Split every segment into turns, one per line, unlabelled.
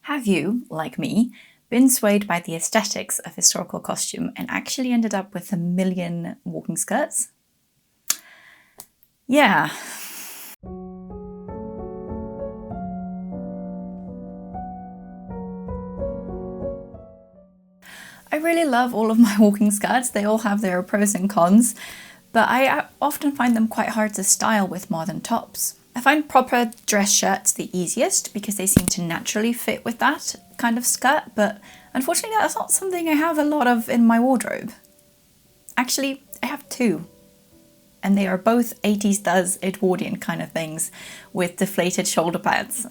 Have you, like me, been swayed by the aesthetics of historical costume and actually ended up with a million walking skirts? Yeah. I really love all of my walking skirts. They all have their pros and cons, but I often find them quite hard to style with modern tops. I find proper dress shirts the easiest because they seem to naturally fit with that kind of skirt, but unfortunately that's not something I have a lot of in my wardrobe. Actually, I have two, and they are both 80s does Edwardian kind of things with deflated shoulder pads.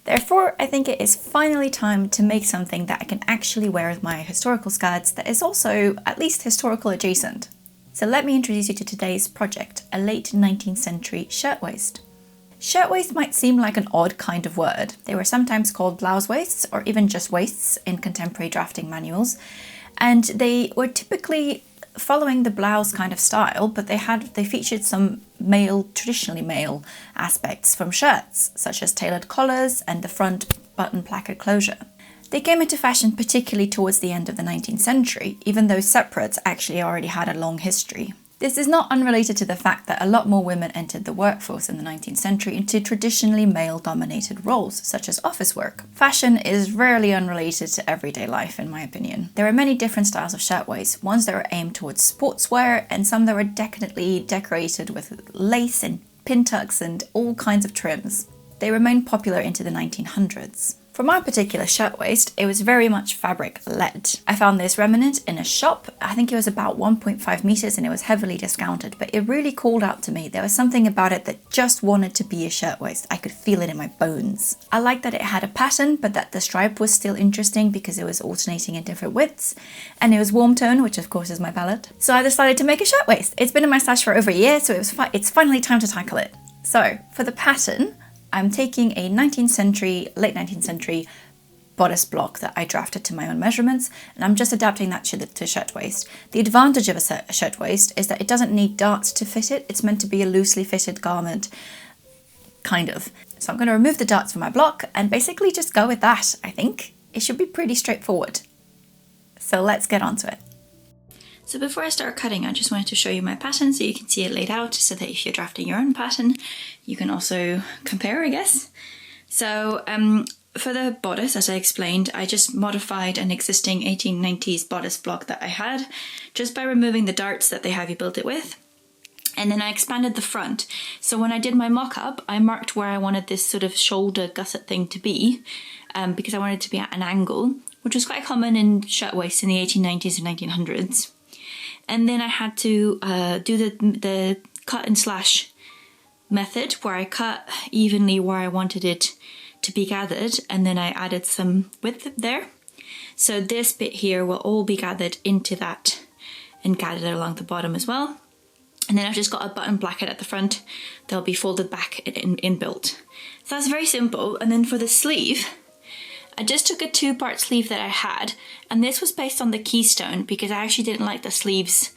Therefore, I think it is finally time to make something that I can actually wear with my historical skirts that is also at least historical adjacent. So let me introduce you to today's project, a late 19th century shirtwaist. Shirtwaist might seem like an odd kind of word. They were sometimes called blouse waists or even just waists in contemporary drafting manuals, and they were typically following the blouse kind of style, but they featured some traditionally male aspects from shirts, such as tailored collars and the front button placket closure. They came into fashion particularly towards the end of the 19th century, even though separates actually already had a long history. This is not unrelated to the fact that a lot more women entered the workforce in the 19th century into traditionally male-dominated roles, such as office work. Fashion is rarely unrelated to everyday life, in my opinion. There are many different styles of shirtwaists, ones that are aimed towards sportswear, and some that are decadently decorated with lace and pin tucks and all kinds of trims. They remained popular into the 1900s. For my particular shirtwaist, it was very much fabric-led. I found this remnant in a shop. I think it was about 1.5 meters and it was heavily discounted, but it really called out to me. There was something about it that just wanted to be a shirtwaist. I could feel it in my bones. I liked that it had a pattern, but that the stripe was still interesting because it was alternating in different widths, and it was warm tone, which of course is my palette. So I decided to make a shirtwaist. It's been in my stash for over a year, so it's finally time to tackle it. So for the pattern, I'm taking a late 19th century bodice block that I drafted to my own measurements, and I'm just adapting that to shirtwaist. The advantage of a shirtwaist is that it doesn't need darts to fit it. It's meant to be a loosely fitted garment, kind of. So I'm going to remove the darts from my block and basically just go with that, I think. It should be pretty straightforward. So let's get on to it. So before I start cutting, I just wanted to show you my pattern so you can see it laid out, so that if you're drafting your own pattern, you can also compare, I guess. So for the bodice, as I explained, I just modified an existing 1890s bodice block that I had, just by removing the darts that they have you built it with. And then I expanded the front. So when I did my mock-up, I marked where I wanted this sort of shoulder gusset thing to be, because I wanted it to be at an angle, which was quite common in shirtwaists in the 1890s and 1900s. And then I had to do the cut and slash method, where I cut evenly where I wanted it to be gathered, and then I added some width there. So this bit here will all be gathered into that and gathered along the bottom as well. And then I've just got a button placket at the front. They'll be folded back and inbuilt. So that's very simple. And then for the sleeve, I just took a two-part sleeve that I had, and this was based on the Keystone because I actually didn't like the sleeves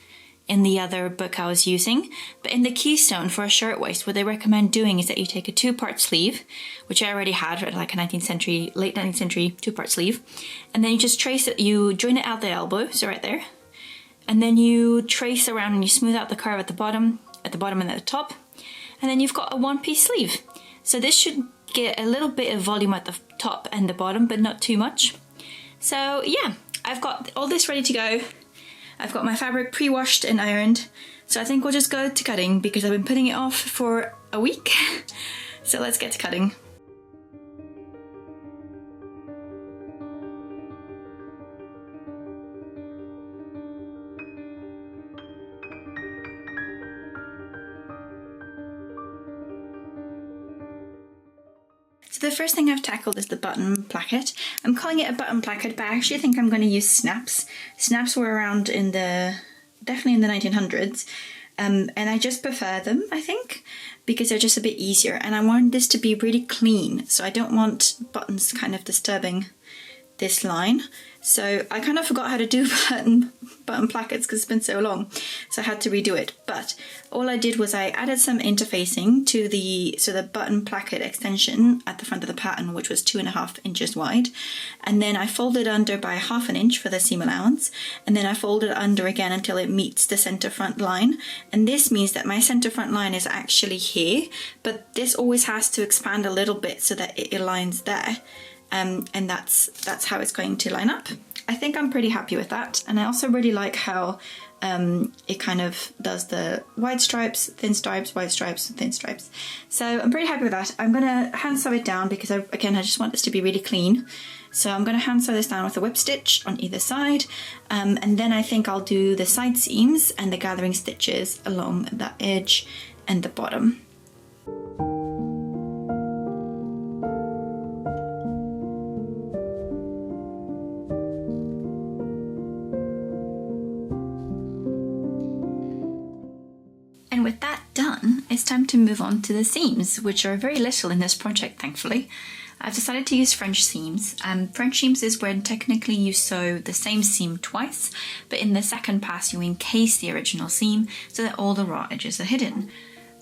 in the other book I was using. But in the Keystone, for a shirtwaist, what they recommend doing is that you take a two-part sleeve, which I already had, like a late 19th century two-part sleeve, and then you just trace it, you join it out the elbow, so right there, and then you trace around and you smooth out the curve at the bottom and at the top, and then you've got a one-piece sleeve. So this should get a little bit of volume at the top and the bottom, but not too much. So yeah, I've got all this ready to go. I've got my fabric pre-washed and ironed, so I think we'll just go to cutting because I've been putting it off for a week. So let's get to cutting. So the first thing I've tackled is the button placket. I'm calling it a button placket, but I actually think I'm going to use snaps. Snaps were around definitely in the 1900s, and I just prefer them, I think, because they're just a bit easier. And I want this to be really clean, so I don't want buttons kind of disturbing this line. So I kind of forgot how to do button plackets because it's been so long, so I had to redo it. But all I did was I added some interfacing to the button placket extension at the front of the pattern, which was 2.5 inches wide, and then I folded under by 1/2 inch for the seam allowance, and then I folded under again until it meets the center front line. And this means that my center front line is actually here, but this always has to expand a little bit so that it aligns there. And that's how it's going to line up. I think I'm pretty happy with that, and I also really like how it kind of does the wide stripes, thin stripes, wide stripes, thin stripes. So I'm pretty happy with that. I'm gonna hand sew it down because I just want this to be really clean. So I'm gonna hand sew this down with a whip stitch on either side, and then I think I'll do the side seams and the gathering stitches along the edge and the bottom. And with that done, it's time to move on to the seams, which are very little in this project, thankfully. I've decided to use French seams. French seams is when technically you sew the same seam twice, but in the second pass you encase the original seam so that all the raw edges are hidden.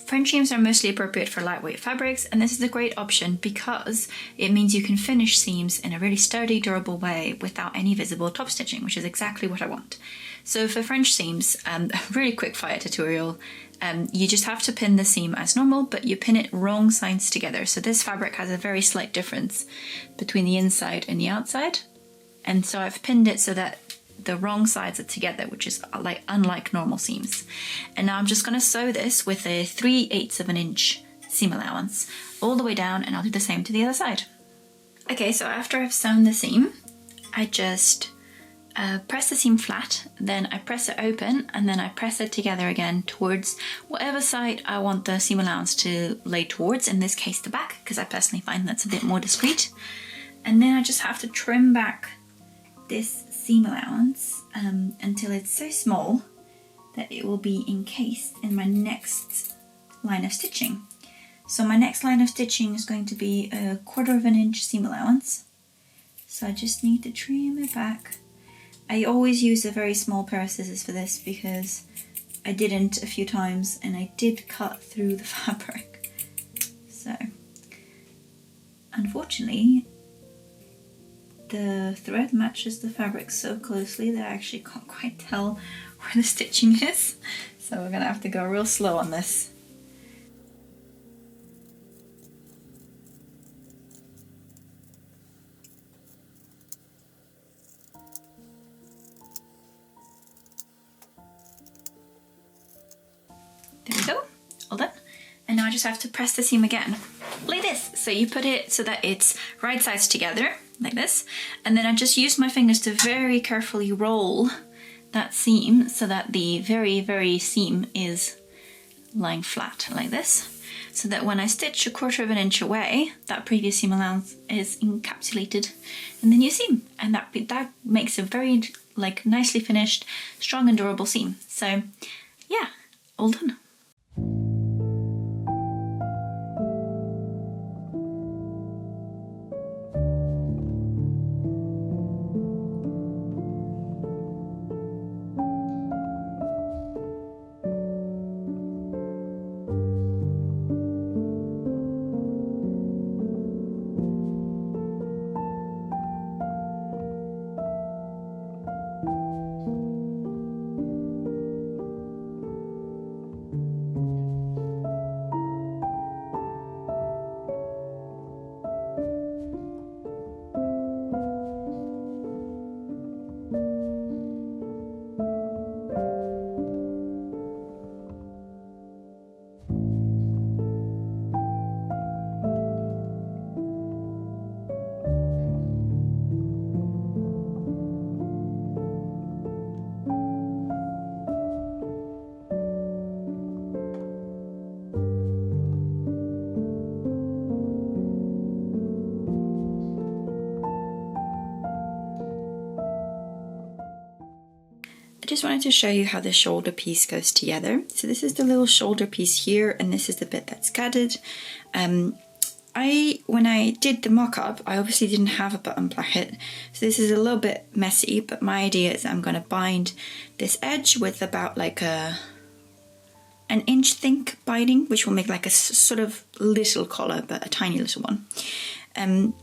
French seams are mostly appropriate for lightweight fabrics, and this is a great option because it means you can finish seams in a really sturdy, durable way without any visible top stitching, which is exactly what I want. So for French seams, a really quick fire tutorial. You just have to pin the seam as normal, but you pin it wrong sides together. So this fabric has a very slight difference between the inside and the outside. And so I've pinned it so that the wrong sides are together, which is unlike normal seams. And now I'm just going to sew this with a 3/8 of an inch seam allowance all the way down, and I'll do the same to the other side. Okay, so after I've sewn the seam, I just press the seam flat, then I press it open, and then I press it together again towards whatever side I want the seam allowance to lay towards, in this case the back, because I personally find that's a bit more discreet. And then I just have to trim back this seam allowance until it's so small that it will be encased in my next line of stitching. So my next line of stitching is going to be a 1/4 of an inch seam allowance. So I just need to trim it back. I always use a very small pair of scissors for this because I didn't a few times and I did cut through the fabric. So unfortunately the thread matches the fabric so closely that I actually can't quite tell where the stitching is. So we're gonna have to go real slow on this. There we go, all done. And now I just have to press the seam again, like this. So you put it so that it's right sides together, like this. And then I just use my fingers to very carefully roll that seam so that the very seam is lying flat, like this. So that when I stitch a 1/4 of an inch away, that previous seam allowance is encapsulated in the new seam. And that makes a very nicely finished, strong and durable seam. So yeah, all done. I just wanted to show you how the shoulder piece goes together. So this is the little shoulder piece here, and this is the bit that's gathered.
when I did the mock-up, I obviously didn't have a button placket, so this is a little bit messy, but my idea is I'm going to bind this edge with about like an inch thick binding, which will make like a sort of little collar, but a tiny little one.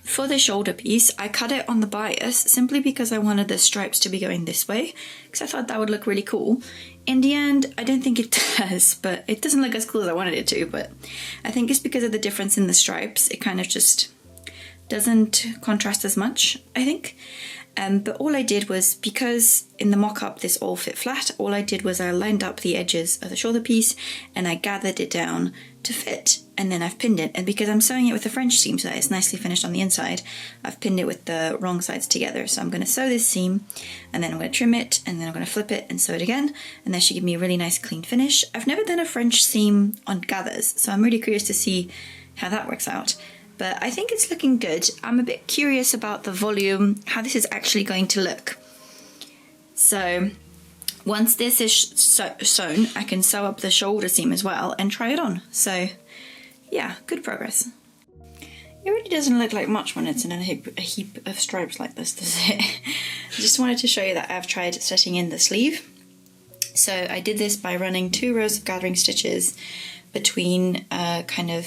For the shoulder piece, I cut it on the bias simply because I wanted the stripes to be going this way, because I thought that would look really cool. In the end, I don't think it does, but it doesn't look as cool as I wanted it to, but I think it's because of the difference in the stripes. It kind of just doesn't contrast as much, I think. But all I did was, because in the mock-up this all fit flat, all I did was I lined up the edges of the shoulder piece and I gathered it down to fit, and then I've pinned it. And because I'm sewing it with a French seam so that it's nicely finished on the inside, I've pinned it with the wrong sides together. So I'm going to sew this seam, and then I'm going to trim it, and then I'm going to flip it and sew it again, and that should give me a really nice clean finish. I've never done a French seam on gathers, so I'm really curious to see how that works out. But I think it's looking good. I'm a bit curious about the volume, how this is actually going to look. So once this is sewn, I can sew up the shoulder seam as well and try it on. So yeah, good progress. It really doesn't look like much when it's in a heap of stripes like this, does it? I just wanted to show you that I've tried setting in the sleeve. So I did this by running 2 rows of gathering stitches between kind of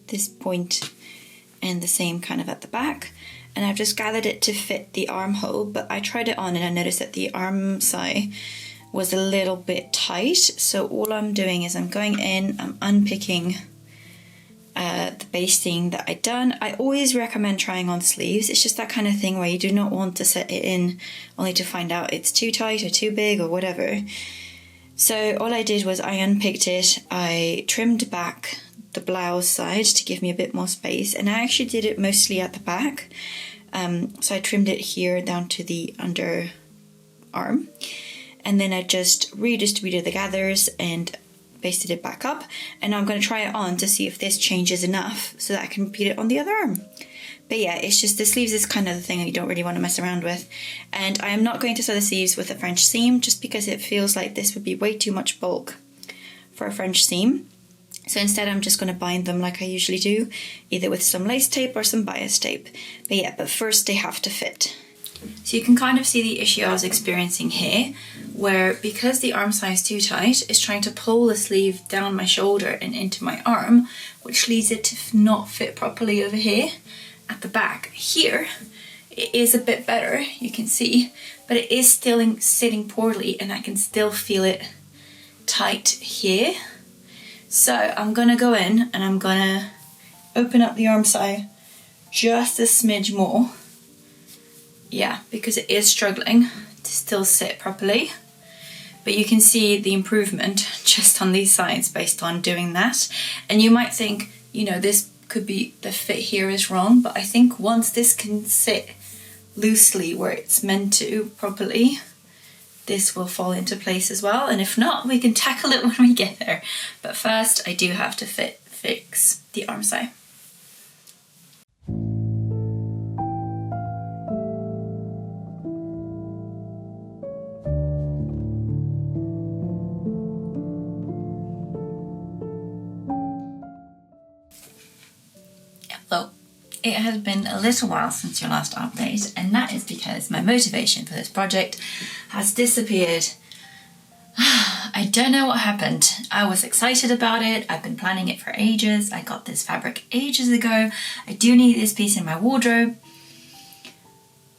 this point and the same kind of at the back, and I've just gathered it to fit the armhole, but I tried it on and I noticed that the arm side was a little bit tight. So all I'm doing is I'm going in, I'm unpicking the basting that I'd done. I always recommend trying on sleeves. It's just that kind of thing where you do not want to set it in only to find out it's too tight or too big or whatever. So all I did was I unpicked it, I trimmed back the blouse side to give me a bit more space, and I actually did it mostly at the back. So I trimmed it here down to the underarm, and then I just redistributed the gathers and basted it back up, and I'm going to try it on to see if this changes enough so that I can repeat it on the other arm. But yeah, it's just the sleeves is kind of the thing that you don't really want to mess around with, and I am not going to sew the sleeves with a French seam just because it feels like this would be way too much bulk for a French seam. So instead I'm just going to bind them like I usually do, either with some lace tape or some bias tape. But first they have to fit. So you can kind of see the issue I was experiencing here, where because the arm size is too tight, it's trying to pull the sleeve down my shoulder and into my arm, which leads it to not fit properly over here at the back. Here it is a bit better, you can see, but it is still sitting poorly and I can still feel it tight here. So I'm going to go in and I'm going to open up the arm side just a smidge more. Yeah, because it is struggling to still sit properly. But you can see the improvement just on these sides based on doing that. And you might think, you know, this could be the fit here is wrong, but I think once this can sit loosely where it's meant to properly, this will fall into place as well, and if not, we can tackle it when we get there. But first, I do have to fix the arm side. Hello. It has been a little while since your last update, and that is because my motivation for this project has disappeared. I don't know what happened. I was excited about it. I've been planning it for ages. I got this fabric ages ago. I do need this piece in my wardrobe.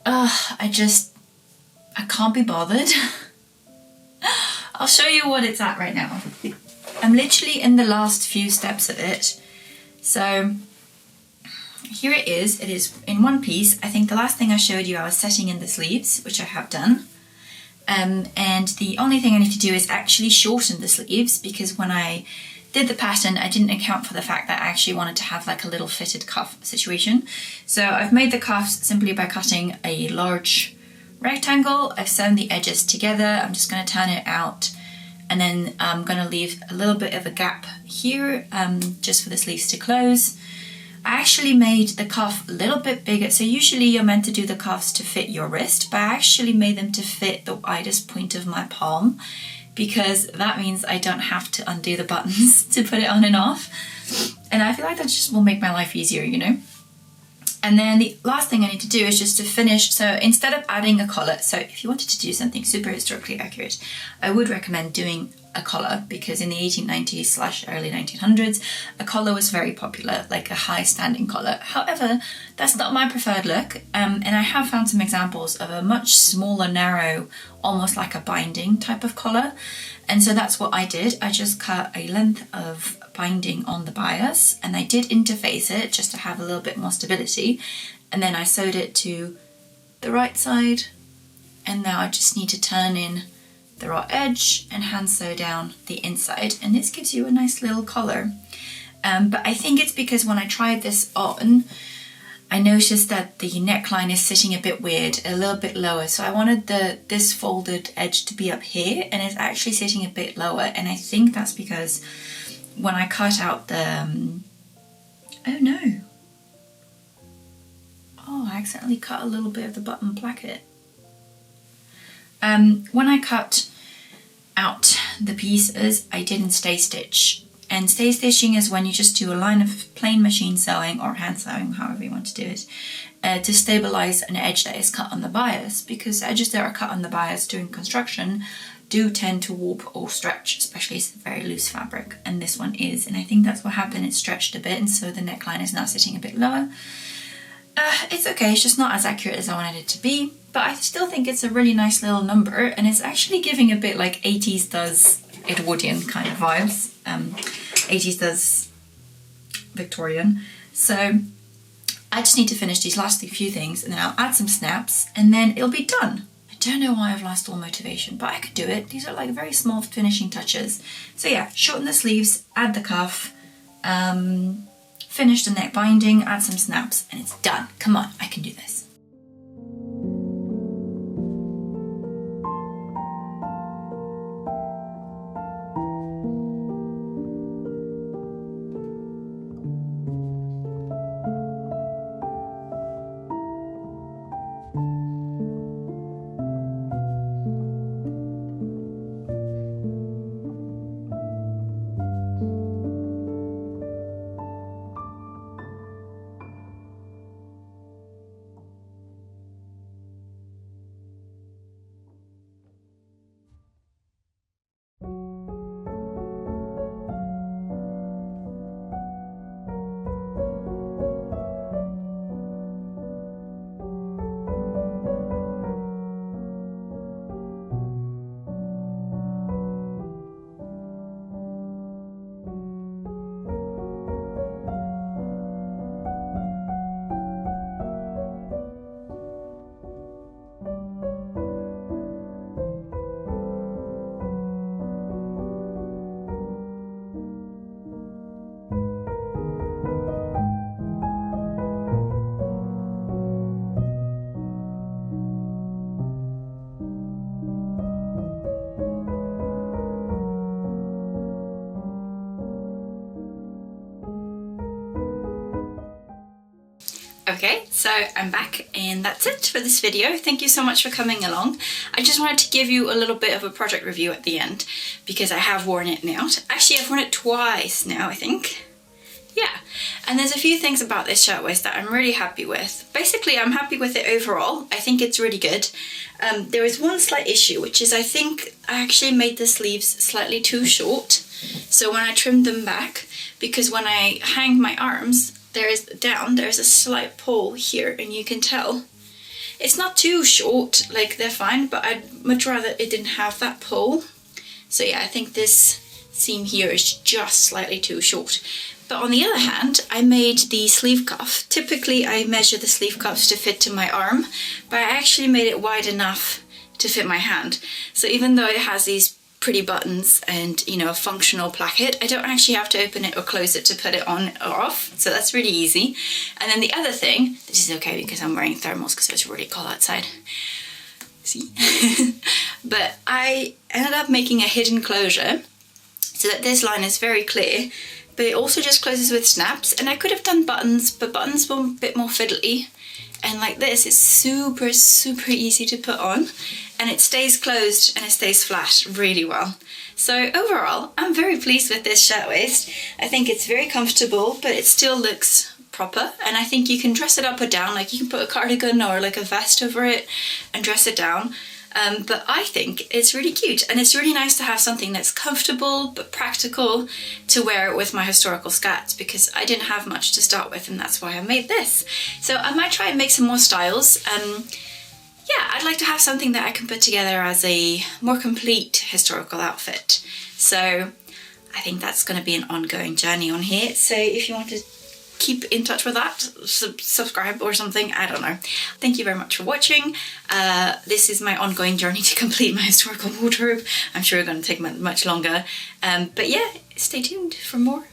I can't be bothered. I'll show you what it's at right now. I'm literally in the last few steps of it. So here it is in one piece. I think the last thing I showed you I was setting in the sleeves, which I have done. And the only thing I need to do is actually shorten the sleeves, because when I did the pattern I didn't account for the fact that I actually wanted to have like a little fitted cuff situation. So I've made the cuffs simply by cutting a large rectangle. I've sewn the edges together. I'm just going to turn it out, and then I'm going to leave a little bit of a gap here just for the sleeves to close. I actually made the cuff a little bit bigger. So usually you're meant to do the cuffs to fit your wrist, but I actually made them to fit the widest point of my palm,
because that means I don't have to undo the buttons to put it on and off. And I feel like that just will make my life easier, you know. And then the last thing I need to do is just to finish. So instead of adding a collar, so if you wanted to do something super historically accurate, I would recommend doing a collar, because in the 1890s / early 1900s, a collar was very popular, like a high standing collar. However, that's not my preferred look. And I have found some examples of a much smaller, narrow, almost like a binding type of collar. And so that's what I did. I just cut a length of binding on the bias, and I did interface it just to have a little bit more stability, and then I sewed it to the right side, and now I just need to turn in the raw edge and hand sew down the inside, and this gives you a nice little collar. But I think it's because when I tried this on, I noticed that the neckline is sitting a bit weird, a little bit lower, so I wanted this folded edge to be up here, and it's actually sitting a bit lower, and I think that's because when I cut out the, oh no, oh, I accidentally cut a little bit of the button placket. When I cut out the pieces, I didn't stay stitch. And stay stitching is when you just do a line of plain machine sewing or hand sewing, however you want to do it, to stabilize an edge that is cut on the bias, because edges that are cut on the bias during construction do tend to warp or stretch, especially if it's a very loose fabric, and this one is, and I think that's what happened. It stretched a bit, and so the neckline is now sitting a bit lower. It's okay, it's just not as accurate as I wanted it to be, but I still think it's a really nice little number, and it's actually giving a bit like 80s does Edwardian kind of vibes. 80s does Victorian. So I just need to finish these last few things, and then I'll add some snaps, and then it'll be done. I don't know why I've lost all motivation, but I could do it. These are like very small finishing touches. So yeah, shorten the sleeves, add the cuff, finish the neck binding, add some snaps, and it's done. Come on, I can do this. Okay, so I'm back, and that's it for this video. Thank you so much for coming along. I just wanted to give you a little bit of a project review at the end, because I have worn it now. Actually, I've worn it twice now, I think. Yeah, and there's a few things about this shirtwaist that I'm really happy with. Basically, I'm happy with it overall. I think it's really good. There is one slight issue, which is I think I actually made the sleeves slightly too short. So when I trimmed them back, because when I hang my arms, there's a slight pull here, and you can tell. It's not too short, like they're fine, but I'd much rather it didn't have that pull. So yeah, I think this seam here is just slightly too short. But on the other hand, I made the sleeve cuff. Typically I measure the sleeve cuffs to fit to my arm, but I actually made it wide enough to fit my hand. So even though it has these pretty buttons and, you know, a functional placket, I don't actually have to open it or close it to put it on or off, so that's really easy. And then the other thing, this is okay because I'm wearing thermals because it's really cold outside, see? But I ended up making a hidden closure so that this line is very clear, but it also just closes with snaps. And I could have done buttons, but buttons were a bit more fiddly,
And like this, it's super, super easy to put on, and it stays closed and it stays flat really well. So overall, I'm very pleased with this shirtwaist. I think it's very comfortable, but it still looks proper, and I think you can dress it up or down. Like you can put a cardigan or like a vest over it and dress it down. But I think it's really cute, and it's really nice to have something that's comfortable but practical to wear with my historical skirts, because I didn't have much to start with, and that's why I made this. So I might try and make some more styles. Yeah, I'd like to have something that I can put together as a more complete historical outfit. So I think that's going to be an ongoing journey on here. So if you want to keep in touch with that, subscribe or something, I don't know. Thank you very much for watching. This is my ongoing journey to complete my historical wardrobe. I'm sure it's going to take much longer. But yeah, stay tuned for more.